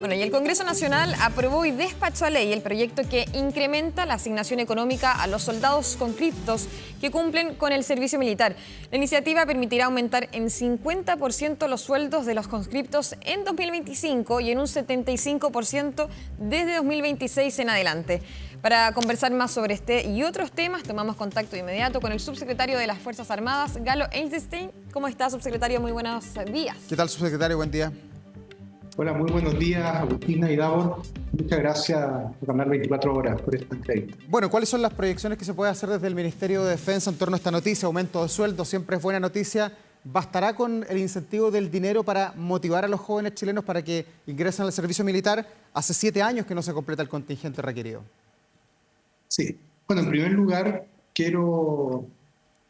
Bueno, y el Congreso Nacional aprobó y despachó a ley el proyecto que incrementa la asignación económica a los soldados conscriptos que cumplen con el servicio militar. La iniciativa permitirá aumentar en 50% los sueldos de los conscriptos en 2025 y en un 75% desde 2026 en adelante. Para conversar más sobre este y otros temas, tomamos contacto de inmediato con el subsecretario de las Fuerzas Armadas, Galo Eisenstein. ¿Cómo está, subsecretario? Muy buenos días. ¿Qué tal, subsecretario? Buen día. Hola, muy buenos días, Agustina y Davor. Muchas gracias por Canal 24 Horas por esta entrevista. Bueno, ¿cuáles son las proyecciones que se puede hacer desde el Ministerio de Defensa en torno a esta noticia? Aumento de sueldo siempre es buena noticia. ¿Bastará con el incentivo del dinero para motivar a los jóvenes chilenos para que ingresen al servicio militar? Hace 7 años que no se completa el contingente requerido. Sí. Bueno, en primer lugar, quiero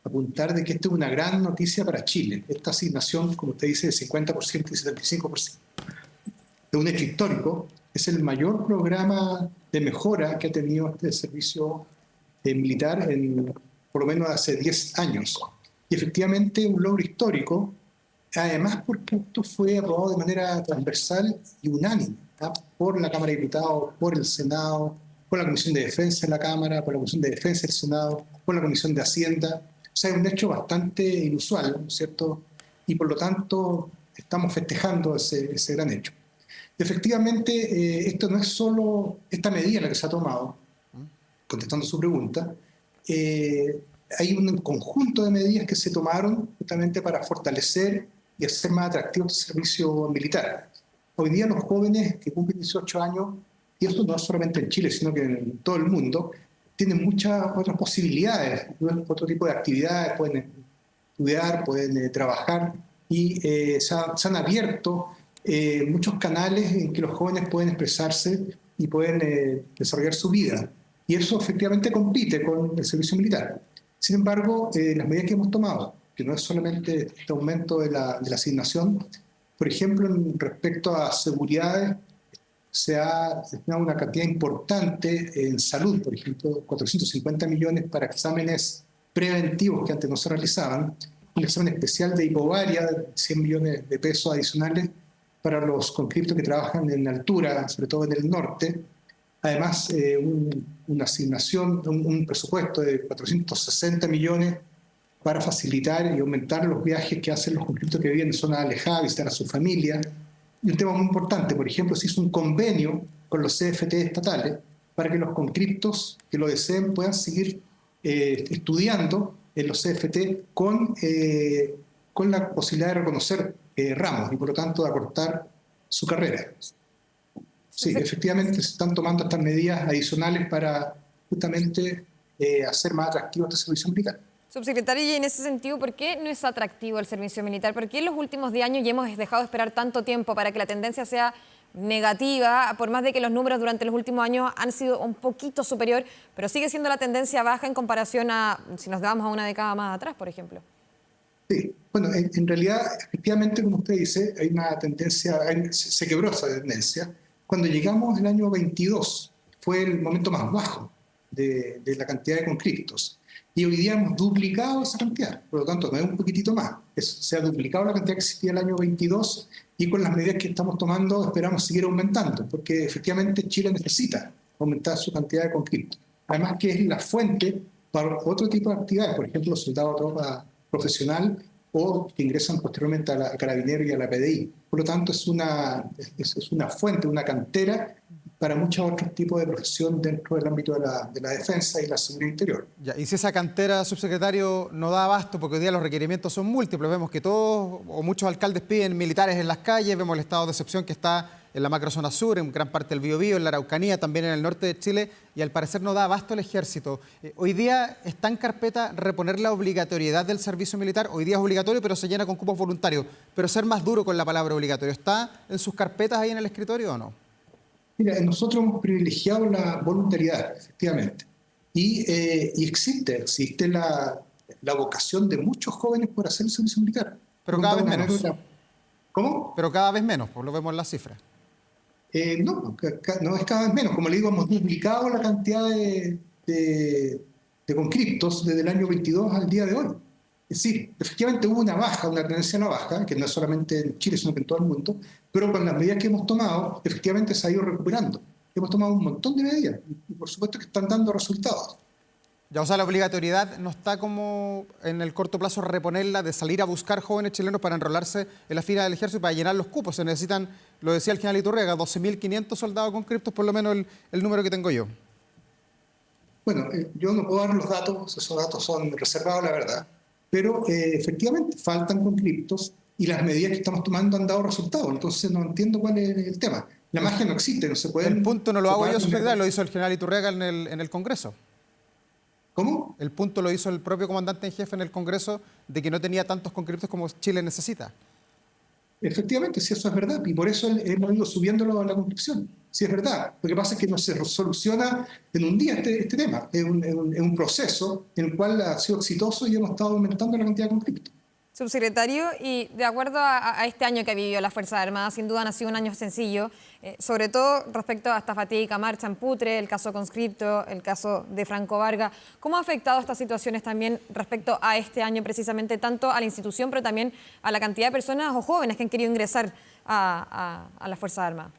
apuntar de que esta es una gran noticia para Chile. Esta asignación, como usted dice, de 50% y 75%. De un hecho histórico, es el mayor programa de mejora que ha tenido este servicio militar en por lo menos hace 10 años. Y efectivamente un logro histórico, además porque esto fue aprobado de manera transversal y unánime, ¿tá? Por la Cámara de Diputados, por el Senado, por la Comisión de Defensa de la Cámara, por la Comisión de Defensa del Senado, por la Comisión de Hacienda. O sea, es un hecho bastante inusual, ¿no es cierto? Y por lo tanto estamos festejando ese gran hecho. Efectivamente, esto no es solo esta medida la que se ha tomado, contestando su pregunta. Hay un conjunto de medidas que se tomaron justamente para fortalecer y hacer más atractivo el servicio militar. Hoy día los jóvenes que cumplen 18 años, y esto no es solamente en Chile, sino que en todo el mundo, tienen muchas otras posibilidades, otro tipo de actividades, pueden estudiar, pueden trabajar, y se han abierto muchos canales en que los jóvenes pueden expresarse y pueden desarrollar su vida. Y eso efectivamente compite con el servicio militar. Sin embargo, las medidas que hemos tomado, que no es solamente este aumento de la asignación, por ejemplo, respecto a seguridad, se ha destinado una cantidad importante en salud, por ejemplo, 450 millones para exámenes preventivos que antes no se realizaban, un examen especial de hipovaria, 100 millones de pesos adicionales, para los conscriptos que trabajan en altura, sobre todo en el norte. Además, una asignación, un presupuesto de 460 millones para facilitar y aumentar los viajes que hacen los conscriptos que viven en zonas alejadas, visitar a su familia. Y un tema muy importante, por ejemplo, se hizo un convenio con los CFT estatales para que los conscriptos que lo deseen puedan seguir estudiando en los CFT con la posibilidad de reconocer ramos y por lo tanto de acortar su carrera. Sí, efectivamente se están tomando estas medidas adicionales para justamente hacer más atractivo este servicio militar. Subsecretario, y en ese sentido, ¿por qué no es atractivo el servicio militar? ¿Por qué en los últimos 10 años ya hemos dejado de esperar tanto tiempo para que la tendencia sea negativa, por más de que los números durante los últimos años han sido un poquito superior, pero sigue siendo la tendencia baja en comparación a si nos vamos a una década más atrás, por ejemplo? Sí, bueno, en realidad, efectivamente, como usted dice, hay una tendencia, se quebró esa tendencia. Cuando llegamos al año 22, fue el momento más bajo de la cantidad de conscriptos. Y hoy día hemos duplicado esa cantidad, por lo tanto, no es un poquitito más. Se ha duplicado la cantidad que existía el año 22 y con las medidas que estamos tomando esperamos seguir aumentando, porque efectivamente Chile necesita aumentar su cantidad de conscriptos. Además que es la fuente para otro tipo de actividades, por ejemplo, los soldados de tropa profesional o que ingresan posteriormente a la Carabineros y a la PDI. Por lo tanto, es una fuente, una cantera para muchos otros tipos de profesión dentro del ámbito de la defensa y la seguridad interior. Ya, y si esa cantera, subsecretario, no da abasto, porque hoy día los requerimientos son múltiples, vemos que todos o muchos alcaldes piden militares en las calles, vemos el estado de excepción que está en la macrozona sur, en gran parte del Biobío, en la Araucanía, también en el norte de Chile, y al parecer no da abasto el ejército. Hoy día está en carpeta reponer la obligatoriedad del servicio militar. Hoy día es obligatorio, pero se llena con cupos voluntarios. Pero ser más duro con la palabra obligatorio, ¿está en sus carpetas ahí en el escritorio o no? Mira, nosotros hemos privilegiado la voluntariedad, efectivamente. Y existe la vocación de muchos jóvenes por hacer el servicio militar. Pero cada vez menos. ¿Cómo? Pero cada vez menos, pues lo vemos en las cifras. No es cada vez menos. Como le digo, hemos duplicado la cantidad de conscriptos desde el año 22 al día de hoy. Sí, efectivamente hubo una baja, una tendencia a la baja, que no es solamente en Chile, sino que en todo el mundo, pero con las medidas que hemos tomado, efectivamente se ha ido recuperando. Hemos tomado un montón de medidas y por supuesto que están dando resultados. Ya, o sea, la obligatoriedad no está como en el corto plazo reponerla de salir a buscar jóvenes chilenos para enrolarse en la fila del ejército y para llenar los cupos. Se necesitan, lo decía el general Iturriaga, 12.500 soldados conscriptos, por lo menos el número que tengo yo. Bueno, yo no puedo dar los datos, esos datos son reservados, la verdad, pero efectivamente faltan conscriptos y las medidas que estamos tomando han dado resultados, entonces no entiendo cuál es el tema. La magia no existe, no se puede... El punto no lo hago yo, subsecretario, lo hizo el general Iturriaga en el Congreso. ¿Cómo? El punto lo hizo el propio comandante en jefe en el Congreso de que no tenía tantos conscriptos como Chile necesita. Efectivamente, sí, eso es verdad, y por eso hemos ido subiéndolo a la conscripción. Sí, es verdad. Lo que pasa es que no se soluciona en un día este tema. Es un proceso en el cual ha sido exitoso y hemos estado aumentando la cantidad de conscriptos. Subsecretario, y de acuerdo a este año que vivió las Fuerzas Armadas, sin duda no ha sido un año sencillo, sobre todo respecto a esta fatídica marcha en Putre, el caso conscripto, el caso de Franco Vargas. ¿Cómo ha afectado estas situaciones también respecto a este año precisamente, tanto a la institución, pero también a la cantidad de personas o jóvenes que han querido ingresar a las Fuerzas Armadas?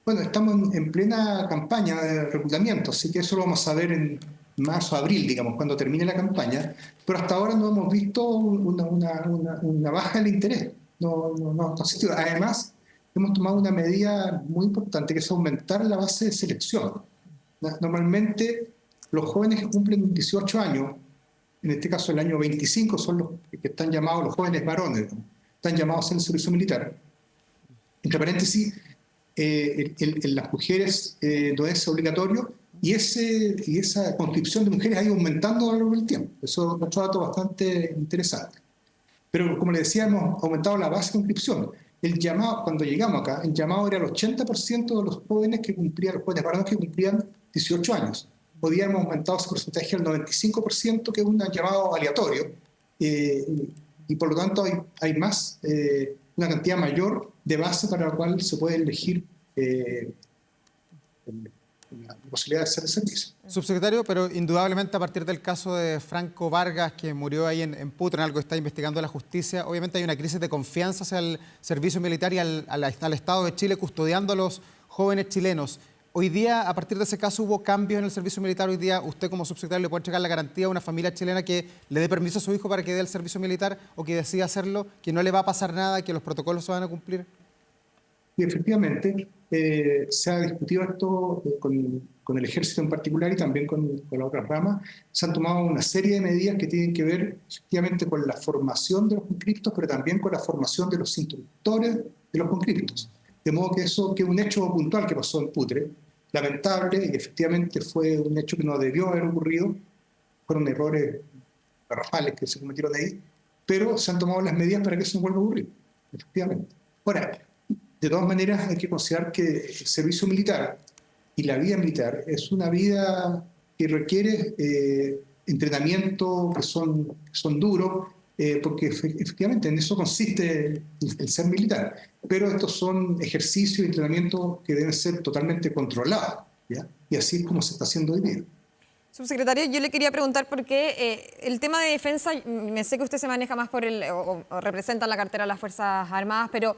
Bueno, estamos en plena campaña de reclutamiento, así que eso lo vamos a ver en marzo, abril, digamos, cuando termine la campaña, pero hasta ahora no hemos visto una baja en el interés. No ha existido. Además, hemos tomado una medida muy importante, que es aumentar la base de selección. Normalmente, los jóvenes que cumplen 18 años, en este caso el año 25, son los que están llamados los jóvenes varones, ¿no? Están llamados en el servicio militar. Entre paréntesis, en las mujeres no es obligatorio, y esa conscripción de mujeres ha ido aumentando a lo largo del tiempo. Eso es otro dato bastante interesante. Pero como le decía, hemos aumentado la base de conscripción. El llamado, cuando llegamos acá, el llamado era el 80% de los jóvenes los jóvenes varones que cumplían 18 años. Hoy día hemos aumentado ese porcentaje al 95%, que es un llamado aleatorio, y por lo tanto hay más, una cantidad mayor de base para la cual se puede elegir la posibilidad de hacer el servicio. Subsecretario, pero indudablemente a partir del caso de Franco Vargas, que murió ahí en Putre, en algo que está investigando la justicia, obviamente hay una crisis de confianza hacia el servicio militar y al Estado de Chile custodiando a los jóvenes chilenos. Hoy día, a partir de ese caso, hubo cambios en el servicio militar. Hoy día, usted como subsecretario le puede entregar la garantía a una familia chilena que le dé permiso a su hijo para que dé el servicio militar o que decida hacerlo, que no le va a pasar nada, que los protocolos se van a cumplir. Y efectivamente se ha discutido esto con el ejército en particular y también con la otra rama. Se han tomado una serie de medidas que tienen que ver efectivamente con la formación de los conscriptos, pero también con la formación de los instructores de los conscriptos. De modo que eso, que es un hecho puntual que pasó en Putre, lamentable, y efectivamente fue un hecho que no debió haber ocurrido, fueron errores garrafales que se cometieron ahí, pero se han tomado las medidas para que eso no vuelva a ocurrir, efectivamente. Ahora, de todas maneras hay que considerar que el servicio militar y la vida militar es una vida que requiere entrenamiento, que son duros, porque efectivamente en eso consiste el ser militar. Pero estos son ejercicios y entrenamientos que deben ser totalmente controlados, ¿ya? Y así es como se está haciendo hoy día. Subsecretario, yo le quería preguntar por qué el tema de defensa, me sé que usted se maneja más por o representa la cartera de las Fuerzas Armadas, pero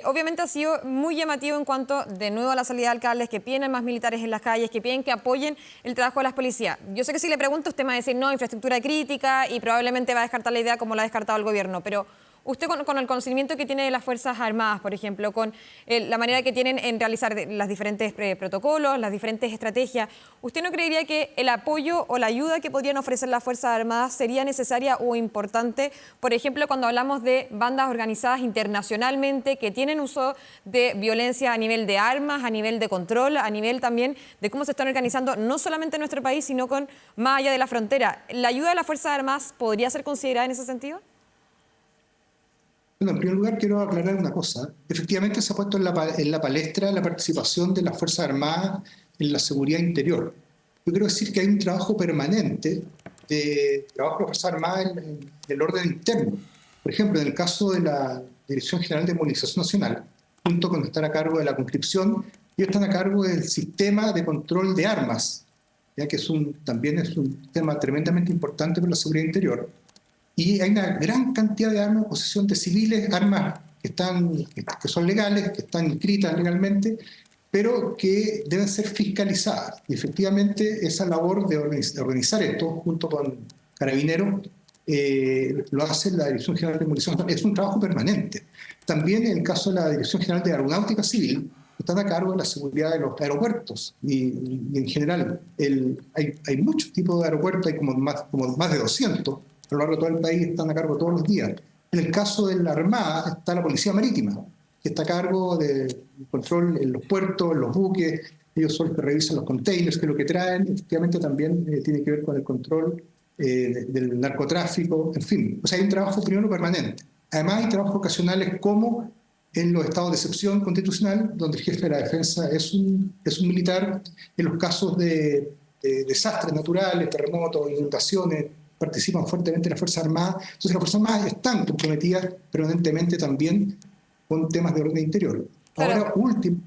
obviamente ha sido muy llamativo en cuanto, de nuevo, a la salida de alcaldes que piden más militares en las calles, que piden que apoyen el trabajo de las policías. Yo sé que si le pregunto, usted me va a decir no, infraestructura crítica, y probablemente va a descartar la idea como la ha descartado el gobierno, pero usted con el conocimiento que tiene de las Fuerzas Armadas, por ejemplo, con la manera que tienen en realizar los diferentes protocolos, las diferentes estrategias, ¿usted no creería que el apoyo o la ayuda que podrían ofrecer las Fuerzas Armadas sería necesaria o importante? Por ejemplo, cuando hablamos de bandas organizadas internacionalmente que tienen uso de violencia a nivel de armas, a nivel de control, a nivel también de cómo se están organizando, no solamente en nuestro país, sino con más allá de la frontera. ¿La ayuda de las Fuerzas Armadas podría ser considerada en ese sentido? Bueno, en primer lugar quiero aclarar una cosa. Efectivamente se ha puesto en la palestra la participación de las Fuerzas Armadas en la seguridad interior. Yo quiero decir que hay un trabajo permanente de trabajo de las Fuerzas Armadas en el orden interno. Por ejemplo, en el caso de la Dirección General de Movilización Nacional, junto con estar a cargo de la conscripción, ellos están a cargo del sistema de control de armas, ya que también es un tema tremendamente importante para la seguridad interior. y hay una gran cantidad de armas en posesión de civiles, armas que son legales, que están inscritas legalmente, pero que deben ser fiscalizadas. Y efectivamente esa labor de organizar esto junto con Carabineros lo hace la Dirección General de Municiones. Es un trabajo permanente. También en el caso de la Dirección General de Aeronáutica Civil, están a cargo de la seguridad de los aeropuertos y en general hay muchos tipos de aeropuertos, hay como más de 200 a lo largo de todo el país, están a cargo todos los días. En el caso de la Armada está la Policía Marítima, que está a cargo del control en los puertos, en los buques. Ellos son los que revisan los containers, que es lo que traen. Efectivamente también tiene que ver con el control del narcotráfico, en fin. O sea, hay un trabajo primero permanente. Además hay trabajos ocasionales como en los estados de excepción constitucional, donde el jefe de la defensa es un militar. En los casos de desastres naturales, terremotos, inundaciones, participan fuertemente las Fuerzas Armadas. Entonces las Fuerzas Armadas están comprometidas permanentemente también con temas de orden interior. Claro. Ahora, último,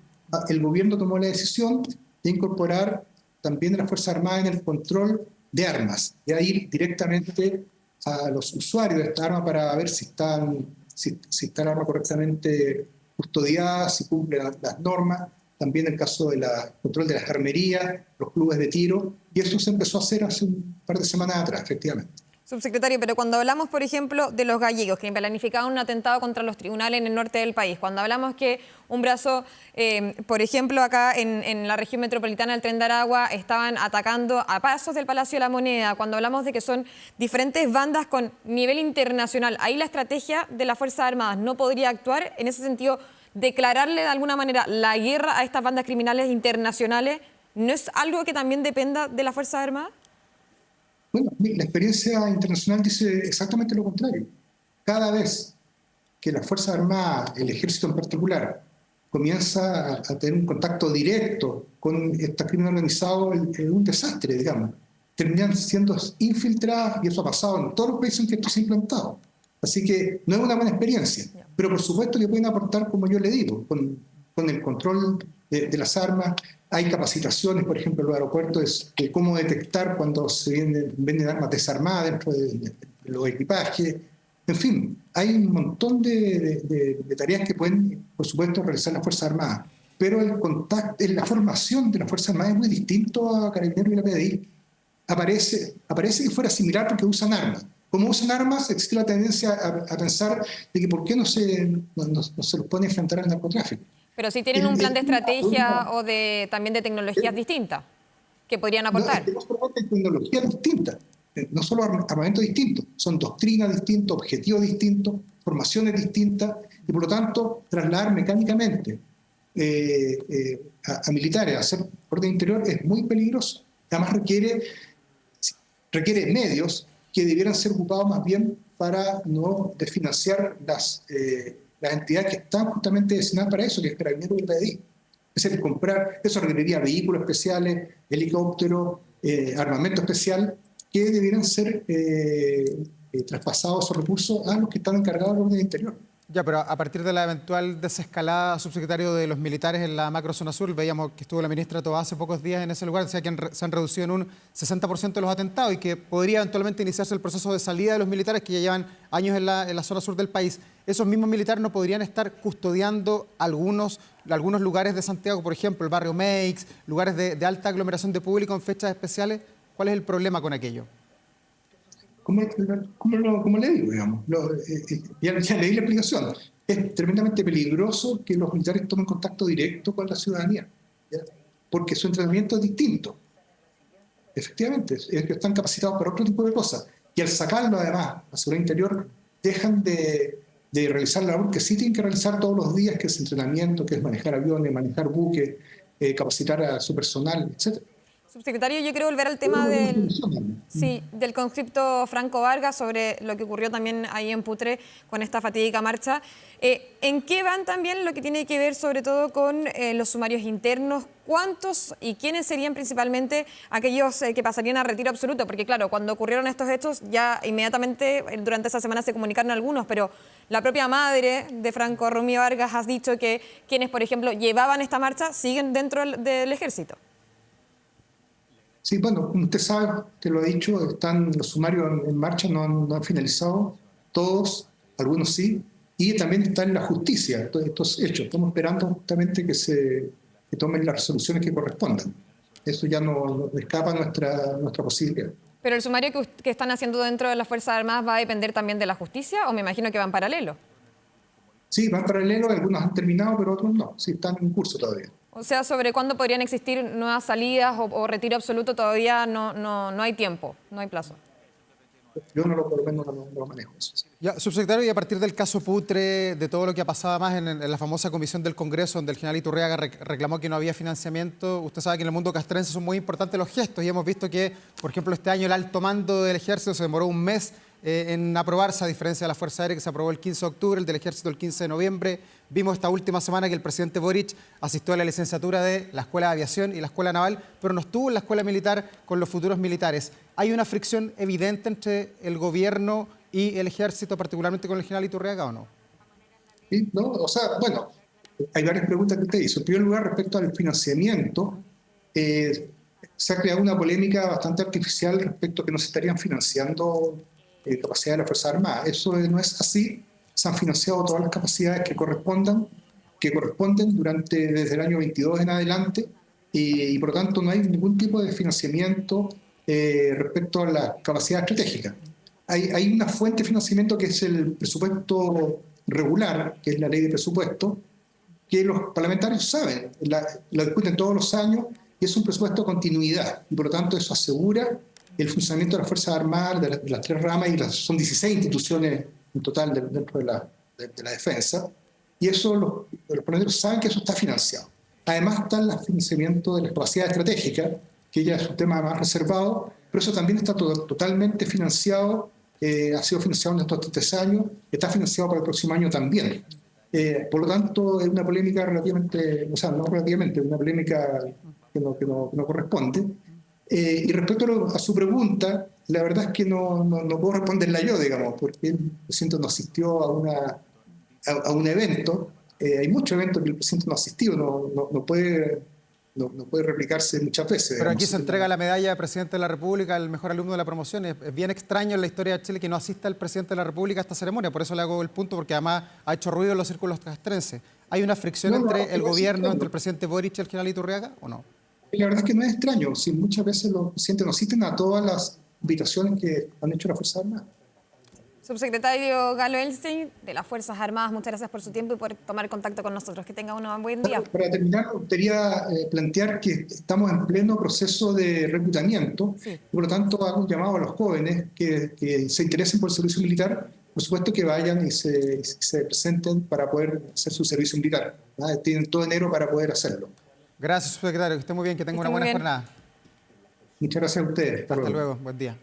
el gobierno tomó la decisión de incorporar también a las Fuerzas Armadas en el control de armas, de ir directamente a los usuarios de esta arma para ver si está el arma correctamente custodiada, si cumple las normas. También el caso del control de las armerías, los clubes de tiro, y eso se empezó a hacer hace un par de semanas atrás, efectivamente. Subsecretario, pero cuando hablamos, por ejemplo, de los gallegos que planificaban un atentado contra los tribunales en el norte del país, cuando hablamos que un brazo, por ejemplo, acá en la región metropolitana del Tren de Aragua, estaban atacando a pasos del Palacio de la Moneda, cuando hablamos de que son diferentes bandas con nivel internacional, ahí la estrategia de las Fuerzas Armadas no podría actuar en ese sentido, declararle de alguna manera la guerra a estas bandas criminales internacionales, ¿no es algo que también dependa de las Fuerzas Armadas? Bueno, la experiencia internacional dice exactamente lo contrario. Cada vez que las Fuerzas Armadas, el Ejército en particular, comienza a tener un contacto directo con este crimen organizado, es un desastre, digamos. Terminan siendo infiltradas, y eso ha pasado en todos los países en que esto se ha implantado. Así que no es una buena experiencia, pero por supuesto que pueden aportar, como yo le digo, con el control de las armas. Hay capacitaciones, por ejemplo, en los aeropuertos, de cómo detectar cuando se venden armas desarmadas dentro de los equipajes. En fin, hay un montón de tareas que pueden, por supuesto, realizar las Fuerzas Armadas. Pero la formación de las Fuerzas Armadas es muy distinto a Carabineros y la PDI. Aparece que fuera similar porque usan armas. Como usan armas, existe la tendencia a pensar de que por qué no se los pone a enfrentar al narcotráfico. Pero si tienen un plan de estrategia o también de tecnologías distintas que podrían aportar. No solamente tecnologías distintas, no solo armamentos distintos, son doctrinas distintas, objetivos distintos, formaciones distintas, y por lo tanto trasladar mecánicamente a militares a hacer orden interior es muy peligroso. Además requiere medios que debieran ser ocupados más bien para no desfinanciar las entidades que están justamente destinadas para eso, que es Carabineros y el PDI. Es decir, eso requeriría vehículos especiales, helicópteros, armamento especial, que debieran ser traspasados esos recursos a los que están encargados del orden interior. Ya, pero a partir de la eventual desescalada, subsecretario, de los militares en la macrozona sur, veíamos que estuvo la ministra Tobá hace pocos días en ese lugar, o sea que se han reducido en un 60% los atentados y que podría eventualmente iniciarse el proceso de salida de los militares que ya llevan años en la zona sur del país. ¿Esos mismos militares no podrían estar custodiando algunos lugares de Santiago, por ejemplo, el barrio Meix, lugares de alta aglomeración de público en fechas especiales? ¿Cuál es el problema con aquello? ¿Cómo le digo, digamos? Ya leí la explicación. Es tremendamente peligroso que los militares tomen contacto directo con la ciudadanía, ¿ya? Porque su entrenamiento es distinto. Efectivamente, ellos están capacitados para otro tipo de cosas. Y al sacarlo, además, a seguridad interior, dejan de realizar la labor que sí tienen que realizar todos los días, que es entrenamiento, que es manejar aviones, manejar buques, capacitar a su personal, etc. Subsecretario, yo quiero volver al tema del conscripto Franco Vargas, sobre lo que ocurrió también ahí en Putre con esta fatídica marcha. ¿En qué van también lo que tiene que ver sobre todo con los sumarios internos? ¿Cuántos y quiénes serían principalmente aquellos que pasarían a retiro absoluto? Porque claro, cuando ocurrieron estos hechos, ya inmediatamente durante esa semana se comunicaron algunos, pero la propia madre de Franco, Rumi Vargas, ha dicho que quienes, por ejemplo, llevaban esta marcha siguen dentro del ejército. Sí, bueno, como usted sabe, te lo he dicho, están los sumarios en marcha, no han finalizado, todos, algunos sí, y también está en la justicia todos estos hechos. Estamos esperando justamente que tomen las resoluciones que correspondan. Eso ya no escapa a nuestra posibilidad. Pero el sumario que están haciendo dentro de las Fuerzas Armadas va a depender también de la justicia, o me imagino que va en paralelo. Sí, van paralelo, algunos han terminado, pero otros no, sí están en curso todavía. O sea, sobre cuándo podrían existir nuevas salidas o retiro absoluto todavía no hay tiempo, no hay plazo. Yo por lo menos no lo manejo eso. Sí. Ya, subsecretario, y a partir del caso Putre, de todo lo que ha pasado más en la famosa comisión del Congreso, donde el general Iturriaga reclamó que no había financiamiento, usted sabe que en el mundo castrense son muy importantes los gestos y hemos visto que, por ejemplo, este año el alto mando del Ejército se demoró un mes en aprobarse, a diferencia de la Fuerza Aérea que se aprobó el 15 de octubre, el del Ejército el 15 de noviembre. Vimos esta última semana que el presidente Boric asistió a la licenciatura de la Escuela de Aviación y la Escuela Naval, pero no estuvo en la Escuela Militar con los futuros militares. ¿Hay una fricción evidente entre el gobierno y el Ejército, particularmente con el general Iturriaga, o no? ¿Sí? ¿No? O sea, bueno, hay varias preguntas que usted hizo. En primer lugar, respecto al financiamiento, se ha creado una polémica bastante artificial respecto a que no se estarían financiando capacidades de la Fuerza Armada. Eso no es así. Se han financiado todas las capacidades que corresponden desde el año 22 en adelante y por lo tanto no hay ningún tipo de financiamiento respecto a la capacidad estratégica. Hay una fuente de financiamiento que es el presupuesto regular, que es la ley de presupuesto, que los parlamentarios saben, lo discuten todos los años y es un presupuesto de continuidad y por lo tanto eso asegura el funcionamiento de las Fuerzas Armadas, de las tres ramas, y son 16 instituciones en total dentro de la defensa, y eso los parlamentarios saben que eso está financiado. Además está el financiamiento de las capacidades estratégicas, que ya es un tema más reservado, pero eso también está totalmente financiado, ha sido financiado en estos 3 años, está financiado para el próximo año también. Por lo tanto, es una polémica relativamente, o sea, no relativamente, una polémica que no corresponde. Y respecto a su pregunta, la verdad es que no puedo responderla yo, digamos, porque el presidente no asistió a un evento. Hay muchos eventos que el presidente no ha asistido, no puede replicarse muchas veces. Pero digamos. aquí se entrega la medalla de Presidente de la República al mejor alumno de la promoción. Es bien extraño en la historia de Chile que no asista el Presidente de la República a esta ceremonia. Por eso le hago el punto, porque además ha hecho ruido en los círculos castrenses. ¿Hay una fricción entre el gobierno, entre el presidente Boric y el general Iturriaga, o no? La verdad es que no es extraño. Si muchas veces los presidentes no asisten a todas las invitaciones que han hecho las Fuerzas Armadas. Subsecretario Galo Elstein, de las Fuerzas Armadas, muchas gracias por su tiempo y por tomar contacto con nosotros. Que tenga un buen día. Para terminar, quería plantear que estamos en pleno proceso de reclutamiento, Sí. y por lo tanto hago un llamado a los jóvenes que se interesen por el servicio militar, por supuesto que vayan y se presenten para poder hacer su servicio militar. ¿Verdad? Tienen todo enero para poder hacerlo. Gracias, subsecretario. Que esté muy bien, que tenga una buena jornada. Muchas gracias a ustedes. Hasta luego. Buen día.